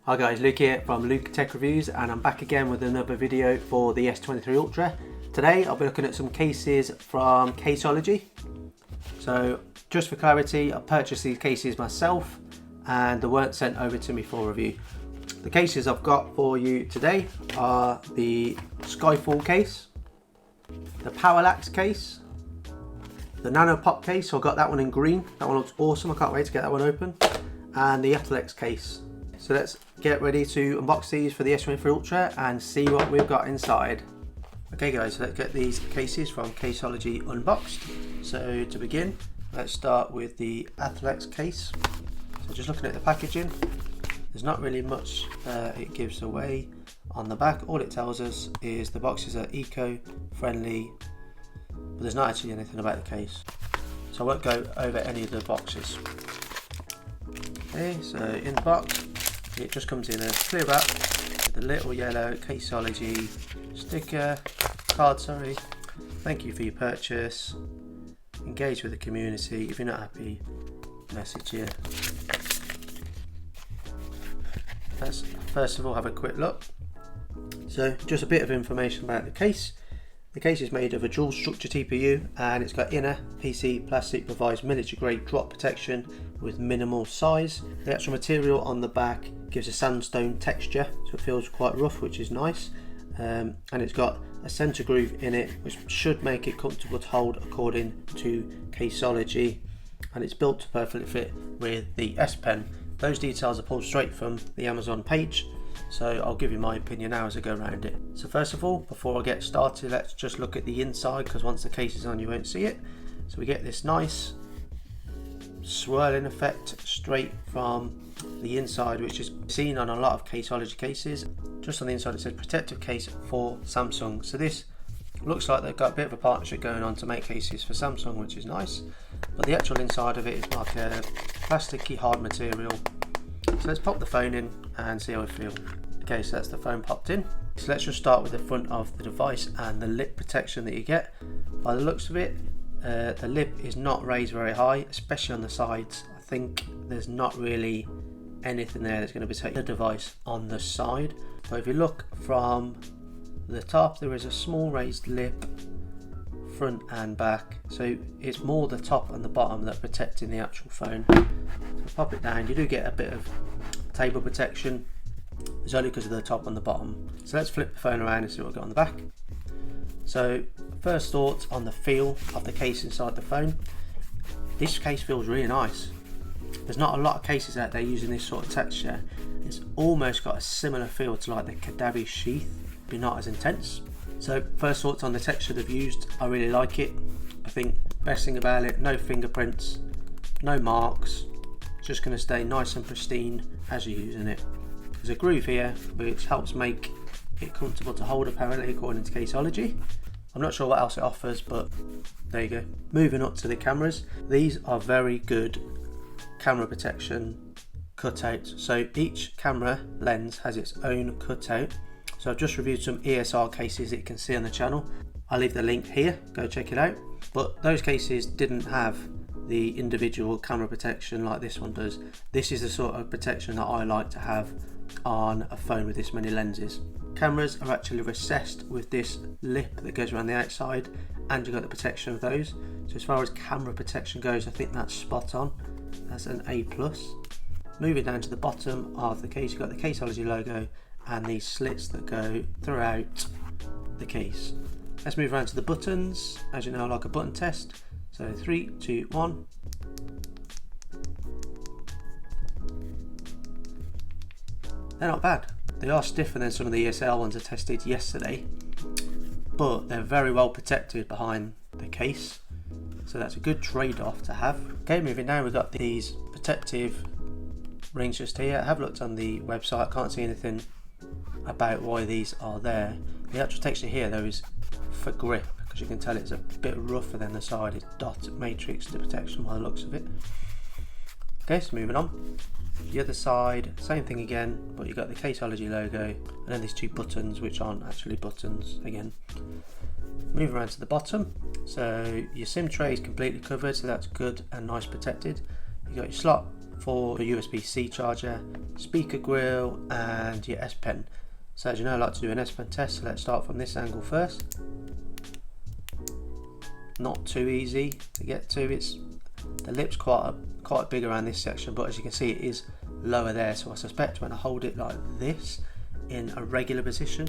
Hi guys, Luke here from LukeTechReviews, and I'm back again with another video for the S23 Ultra. Today I'll be looking at some cases from Caseology. So just for clarity, I purchased these cases myself and they weren't sent over to me for review. The cases I've got for you today are the Skyfall Case, the Parallax case, the Nano Pop case, so I got that one in green. That one looks awesome, I can't wait to get that one open. And the Athlex Case. So let's get ready to unbox these for the S23 Ultra and see what we've got inside. Okay guys, so let's get these cases from Caseology unboxed. So to begin, let's start with the Athlex case. So just looking at the packaging, there's not really much it gives away. On the back, all it tells us is the boxes are eco-friendly, but there's not actually anything about the case. So I won't go over any of the boxes. Okay, so in the box, it just comes in a clear wrap with a little yellow Caseology sticker, card, sorry. Thank you for your purchase. Engage with the community. If you're not happy, message here. Let's first of all have a quick look. So just a bit of information about the case. The case is made of a dual structure TPU and it's got inner PC plastic, provides military grade drop protection with minimal size. The actual material on the back gives a sandstone texture, so it feels quite rough, which is nice. And it's got a center groove in it, which should make it comfortable to hold according to Caseology. And it's built to perfectly fit with the S Pen. Those details are pulled straight from the Amazon page. So I'll give you my opinion now as I go around it. So first of all, before I get started, let's just look at the inside, because once the case is on you won't see it. So we get this nice swirling effect straight from the inside, which is seen on a lot of Caseology cases. Just on the inside it says protective case for Samsung. So this looks like they've got a bit of a partnership going on to make cases for Samsung, which is nice. But the actual inside of it is like a plasticky hard material. So let's pop the phone in and see how it feels. Okay, so that's the phone popped in. So let's just start with the front of the device and the lip protection that you get. By the looks of it, the lip is not raised very high, especially on the sides. I think there's not really anything there that's going to protect the device on the side. But if you look from the top, there is a small raised lip, front and back. So it's more the top and the bottom that are protecting the actual phone. So pop it down, you do get a bit of table protection. It's only because of the top and the bottom. So let's flip the phone around and see what we've got on the back. So first thoughts on the feel of the case inside the phone. This case feels really nice. There's not a lot of cases out there using this sort of texture. It's almost got a similar feel to like the Kadabi sheath, but not as intense. So first thoughts on the texture they've used, I really like it. I think best thing about it, no fingerprints, no marks. It's just going to stay nice and pristine as you're using it. There's a groove here which helps make it comfortable to hold apparently, according to Caseology. I'm not sure what else it offers, but there you go. Moving up to the cameras, these are very good camera protection cutouts. So each camera lens has its own cutout. So I've just reviewed some ESR cases that you can see on the channel. I'll leave the link here, go check it out. But those cases didn't have the individual camera protection like this one does. This is the sort of protection that I like to have on a phone with this many lenses. Cameras are actually recessed with this lip that goes around the outside, and you've got the protection of those. So as far as camera protection goes, I think that's spot on. That's an A+. Moving down to the bottom of the case, you've got the Caseology logo and these slits that go throughout the case. Let's move around to the buttons. As you know, I like a button test. So 3, 2, 1. They're not bad. They are stiffer than some of the ESL ones I tested yesterday, but they're very well protected behind the case. So that's a good trade-off to have. Okay, moving down, we've got these protective rings just here. I have looked on the website, I can't see anything about why these are there. The actual texture here though is for grip, because you can tell it's a bit rougher than the side. It's dot matrix to protection by the looks of it. Okay, so moving on. The other side, same thing again, but you've got the Caseology logo and then these two buttons which aren't actually buttons again. Move around to the bottom. So your SIM tray is completely covered, so that's good and nice protected. You've got your slot for a USB-C charger, speaker grill, and your S Pen. So as you know, I like to do an S Pen test, so let's start from this angle first. Not too easy to get to. The lip's quite big around this section, but as you can see, it is lower there. So I suspect when I hold it like this in a regular position,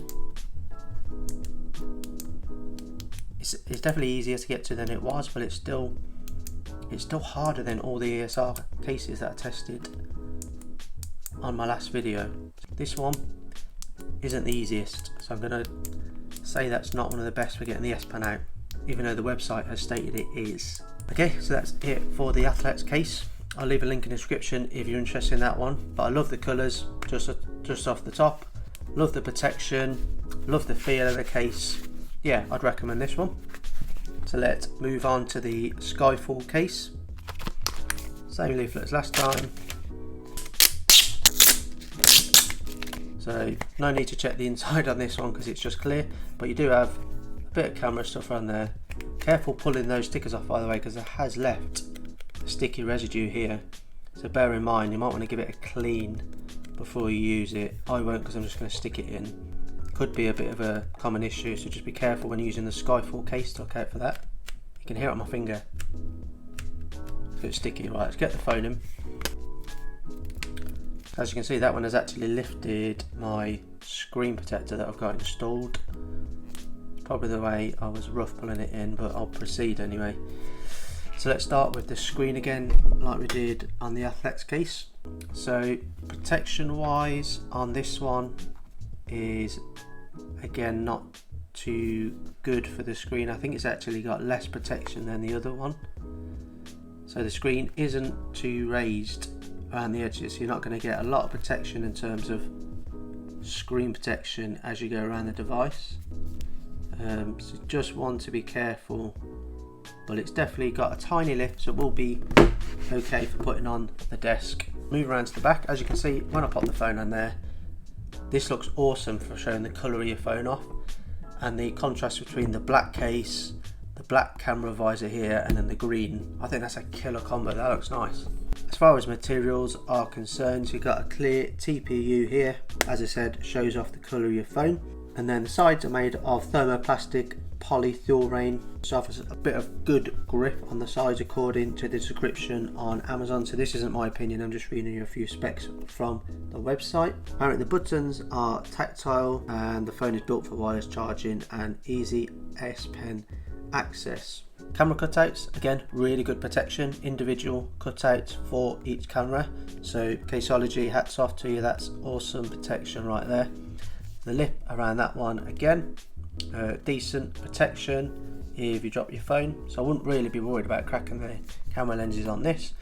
it's definitely easier to get to than it was, but it's still harder than all the ESR cases that I tested on my last video. This one isn't the easiest, so I'm going to say that's not one of the best for getting the S Pen out, even though the website has stated it is. Okay, so that's it for the Athlex case. I'll leave a link in the description if you're interested in that one, but I love the colours just off the top, love the protection, love the feel of the case. Yeah, I'd recommend this one. So let's move on to the Skyfall case. Same leaflet as last time. So no need to check the inside on this one because it's just clear, but you do have a bit of camera stuff around there. Careful pulling those stickers off, by the way, because it has left a sticky residue here. So bear in mind, you might want to give it a clean before you use it. I won't, because I'm just going to stick it in. Could be a bit of a common issue, so just be careful when using the Skyfall case to look out for that. You can hear it on my finger. It's a bit sticky. Right, let's get the phone in. As you can see, that one has actually lifted my screen protector that I've got installed. It's probably the way I was rough pulling it in, but I'll proceed anyway. So let's start with the screen again, like we did on the Athlex case. So protection wise on this one is again not too good for the screen. I think it's actually got less protection than the other one. So the screen isn't too raised around the edges, so you're not going to get a lot of protection in terms of screen protection as you go around the device. So just want to be careful, but it's definitely got a tiny lift, so it will be okay for putting on the desk. Move around to the back. As you can see, when I pop the phone on there, this looks awesome for showing the colour of your phone off, and the contrast between the black case, the black camera visor here, and then the green. I think that's a killer combo. That looks nice. As far as materials are concerned, you've got a clear TPU here. As I said, shows off the colour of your phone. And then the sides are made of thermoplastic polyurethane, so offers a bit of good grip on the sides according to the description on Amazon. So this isn't my opinion, I'm just reading you a few specs from the website. Apparently the buttons are tactile and the phone is built for wireless charging and easy S Pen access. Camera cutouts, again, really good protection, individual cutouts for each camera. So Caseology, hats off to you, that's awesome protection right there. The lip around that one, again, decent protection if you drop your phone, so I wouldn't really be worried about cracking the camera lenses on this.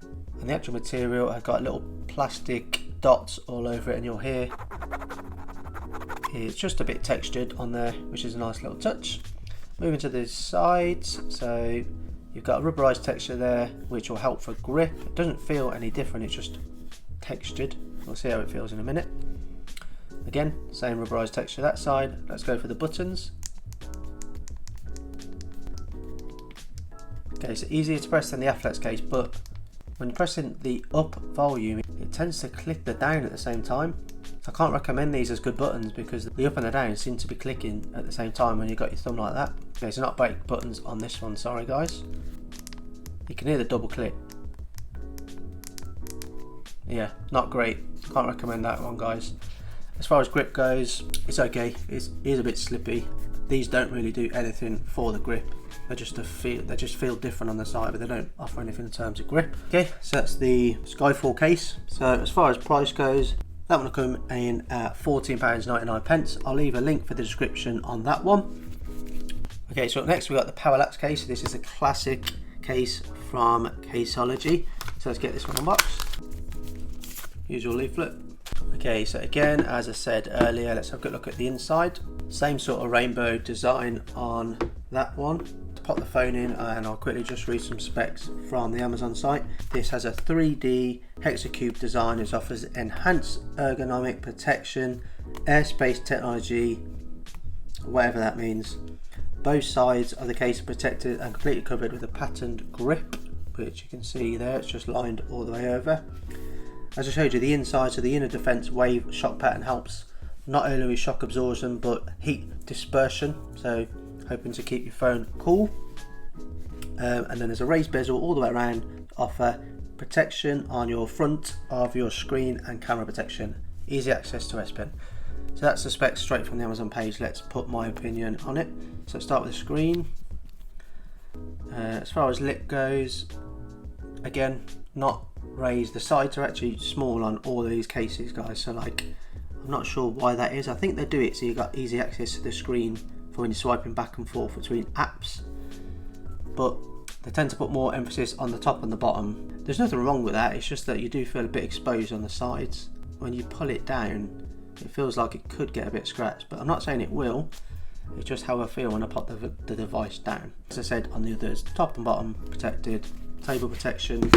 And the actual material has got little plastic dots all over it, and you'll hear it's just a bit textured on there, which is a nice little touch. Moving to the sides, so you've got a rubberized texture there, which will help for grip. It doesn't feel any different, it's just textured. We'll see how it feels in a minute. Again, same rubberized texture that side. Let's go for the buttons. Okay, so easier to press than the Athlex case, but when you're pressing the up volume, it tends to click the down at the same time. I can't recommend these as good buttons because the up and the down seem to be clicking at the same time when you've got your thumb like that. Okay, so not brake buttons on this one, sorry guys. You can hear the double click. Yeah, not great. Can't recommend that one, guys. As far as grip goes, it's okay. It is a bit slippy. These don't really do anything for the grip. They just feel different on the side, but they don't offer anything in terms of grip. Okay, so that's the Skyfall case. So as far as price goes, that one will come in at £14.99. I'll leave a link for the description on that one. Okay, so up next we've got the Parallax case. This is a classic case from Caseology. So let's get this one unboxed. Usual leaflet. Okay, so again, as I said earlier, let's have a good look at the inside. Same sort of rainbow design on that one. To pop the phone in, and I'll quickly just read some specs from the Amazon site. This has a 3D hexacube design which offers enhanced ergonomic protection, airspace technology, whatever that means. Both sides of the case are protected and completely covered with a patterned grip. which you can see there, it's just lined all the way over. As I showed you, the inside, so the inner defense wave shock pattern helps not only with shock absorption but heat dispersion, so hoping to keep your phone cool. And then there's a raised bezel all the way around to offer protection on your front of your screen and camera protection. Easy access to S Pen. So that's the specs straight from the Amazon page. Let's put my opinion on it. So start with the screen. As far as lip goes, again, not raised. The sides are actually small on all of these cases, guys, so like, I'm not sure why that is. I think they do it so you got easy access to the screen for when you're swiping back and forth between apps, but they tend to put more emphasis on the top and the bottom. There's nothing wrong with that, it's just that you do feel a bit exposed on the sides. When you pull it down, it feels like it could get a bit scratched, but I'm not saying it will. It's just how I feel when I pop the device down. As I said, on the others, top and bottom protected, table protection,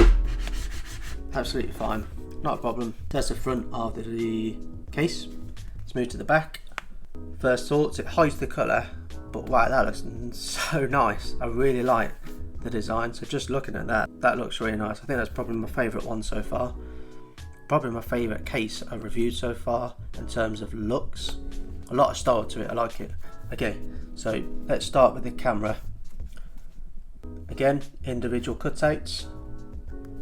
absolutely fine, not a problem. That's the front of the case. Let's move to the back. First thoughts, it hides the colour, but wow, that looks so nice. I really like the design, so just looking at that, that looks really nice. I think that's probably my favourite one so far. Probably my favourite case I've reviewed so far in terms of looks. A lot of style to it, I like it. Okay, so let's start with the camera. Again, individual cutouts,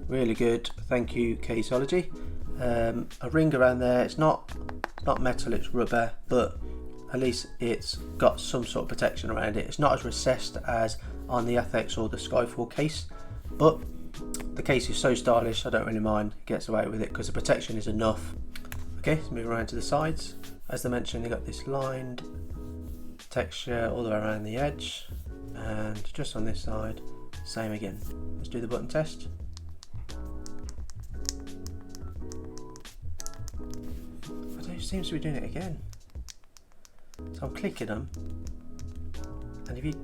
really good, thank you Caseology. A ring around there, it's not metal, it's rubber, but at least it's got some sort of protection around it. It's not as recessed as on the Athlex or the Skyfall case, but the case is so stylish, I don't really mind, it gets away with it because the protection is enough. Okay, let's move around to the sides. As I mentioned, they got this lined texture all the way around the edge, and just on this side, same again. Let's do the button test. It seems to be doing it again. So I'm clicking them, and if you,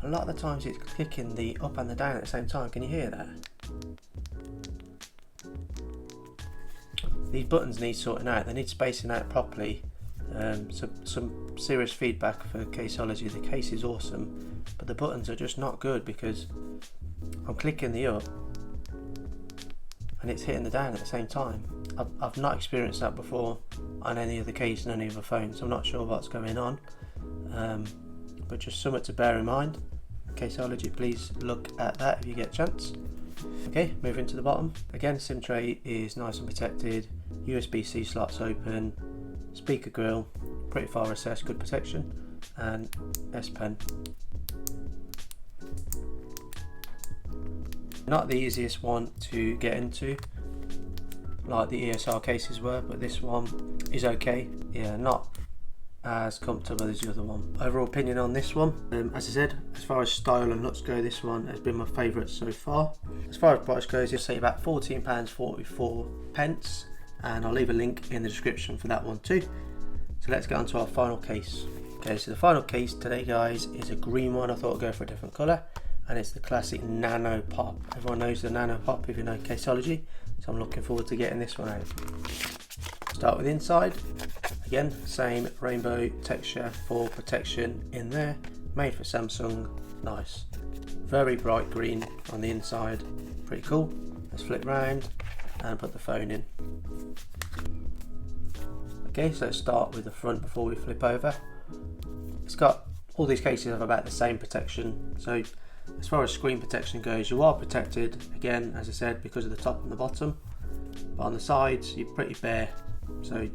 a lot of the times it's clicking the up and the down at the same time. Can you hear that? These buttons need sorting out, they need spacing out properly. So some serious feedback for Caseology. The case is awesome, but the buttons are just not good because I'm clicking the up and it's hitting the down at the same time. I've not experienced that before on any other case and any other phone, so I'm not sure what's going on, but just something to bear in mind. Caseology, please look at that if you get a chance. Okay, moving to the bottom. Again, SIM tray is nice and protected, USB-C slots open, speaker grill, pretty far recessed, good protection, and S Pen. Not the easiest one to get into like the ESR cases were, but this one is okay. Yeah, not as comfortable as the other one. Overall opinion on this one, as I said, as far as style and looks go, this one has been my favourite so far. As far as price goes, you'll see about £14.44, and I'll leave a link in the description for that one too. So let's get on to our final case. Okay, so the final case today, guys, is a green one. I thought I'd go for a different colour, and it's the classic Nano Pop. Everyone knows the Nano Pop if you know Caseology, so I'm looking forward to getting this one out. Start with inside. Again, same rainbow texture for protection in there, made for Samsung. Nice, very bright green on the inside, pretty cool. Let's flip round and put the phone in. Okay, so let's start with the front before we flip over. It's got, all these cases have about the same protection, so as far as screen protection goes, you are protected, again, as I said, because of the top and the bottom, but on the sides you're pretty bare, so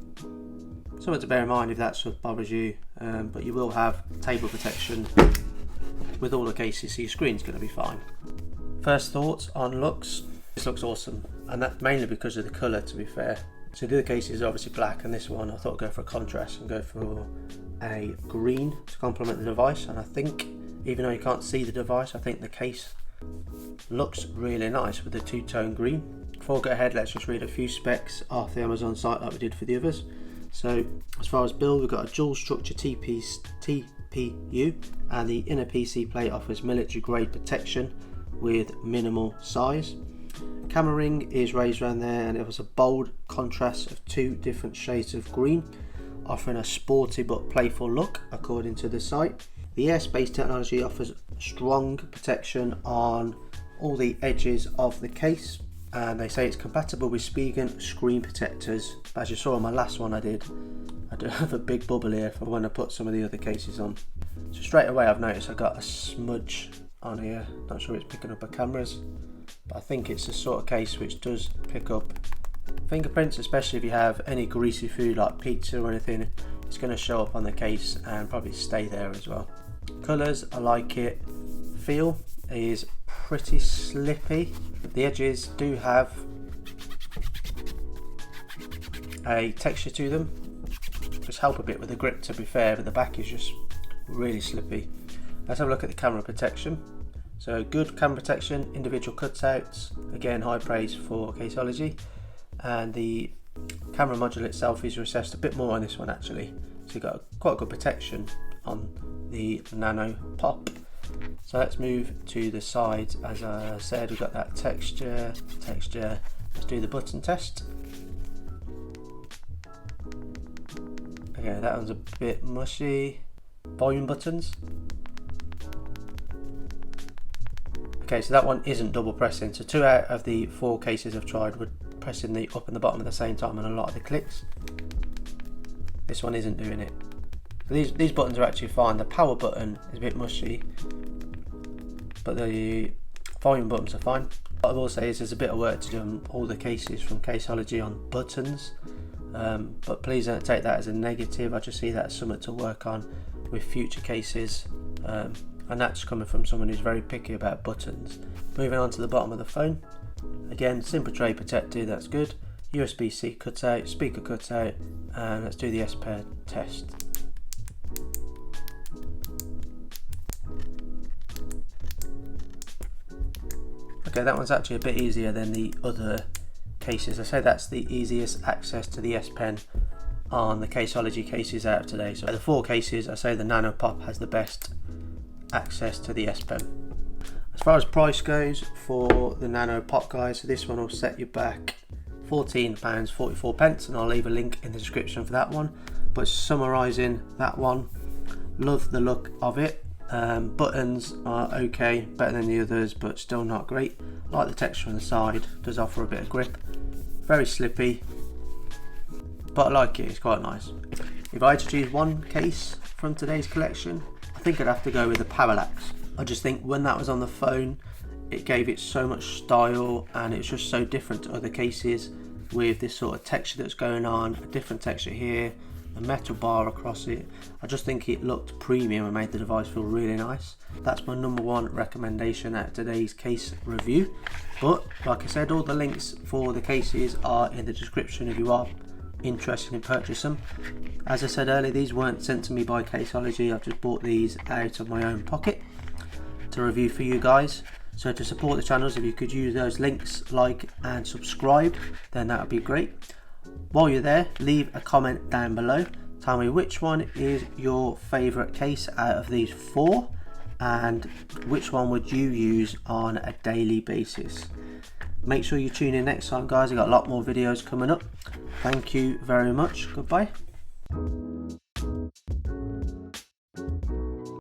something to bear in mind if that sort of bothers you, but you will have table protection with all the cases, so your screen's going to be fine. First thoughts on looks. This looks awesome, and that's mainly because of the colour, to be fair. So the other case is obviously black, and this one I thought I'd go for a contrast and go for a green to complement the device. And I think, even though you can't see the device, I think the case looks really nice with the two-tone green. Before I go ahead, let's just read a few specs off the Amazon site like we did for the others. So as far as build, we've got a dual structure TPU, and the inner PC plate offers military grade protection with minimal size. Camera ring is raised around there, and it was a bold contrast of two different shades of green, offering a sporty but playful look according to the site. The airspace technology offers strong protection on all the edges of the case, and they say it's compatible with Spigen screen protectors. As you saw on my last one I do have a big bubble here for when I put some of the other cases on. So straight away I've noticed I got a smudge on here. Not sure it's picking up a cameras, but I think it's the sort of case which does pick up fingerprints, especially if you have any greasy food like pizza or anything. It's going to show up on the case and probably stay there as well. Colours, I like it. Feel is pretty slippy. The edges do have a texture to them, just help a bit with the grip to be fair, but the back is just really slippy. Let's have a look at the camera protection. So good camera protection, individual cutouts, again high praise for Caseology, and the camera module itself is recessed a bit more on this one actually, so you've got quite good protection on the Nano Pop. So let's move to the sides. As I said, we've got that texture. Let's do the button test. Okay, that one's a bit mushy. Volume buttons. Okay, so that one isn't double pressing. So 2 out of the 4 cases I've tried were pressing the up and the bottom at the same time on a lot of the clicks. This one isn't doing it. These buttons are actually fine. The power button is a bit mushy, but the volume buttons are fine. What I will say is there's a bit of work to do on all the cases from Caseology on buttons, but please don't take that as a negative. I just see that as something to work on with future cases, and that's coming from someone who's very picky about buttons. Moving on to the bottom of the phone, again simple tray protected, that's good. USB-C cutout, speaker cutout, and let's do the S-Pen test. Okay, that one's actually a bit easier than the other cases. I say that's the easiest access to the S Pen on the Caseology cases out of today. So the 4 cases, I say the Nano Pop has the best access to the S Pen. As far as price goes for the Nano Pop, guys, so this one will set you back £14.44, and I'll leave a link in the description for that one. But summarising that one, love the look of it. Buttons are okay, better than the others, but still not great. Like the texture on the side, does offer a bit of grip. Very slippy, but I like it, it's quite nice. If I had to choose one case from today's collection, I think I'd have to go with the Parallax. I just think when that was on the phone, it gave it so much style, and it's just so different to other cases with this sort of texture that's going on, a different texture here, a metal bar across it. I just think it looked premium and made the device feel really nice. That's my #1 recommendation at today's case review. But like I said, all the links for the cases are in the description if you are interested in purchasing them. As I said earlier, these weren't sent to me by Caseology. I've just bought these out of my own pocket to review for you guys. So to support the channels, if you could use those links, like and subscribe, then that would be great. While you're there, leave a comment down below. Tell me which one is your favourite case out of these 4, and which one would you use on a daily basis. Make sure you tune in next time, guys. I've got a lot more videos coming up. Thank you very much. Goodbye.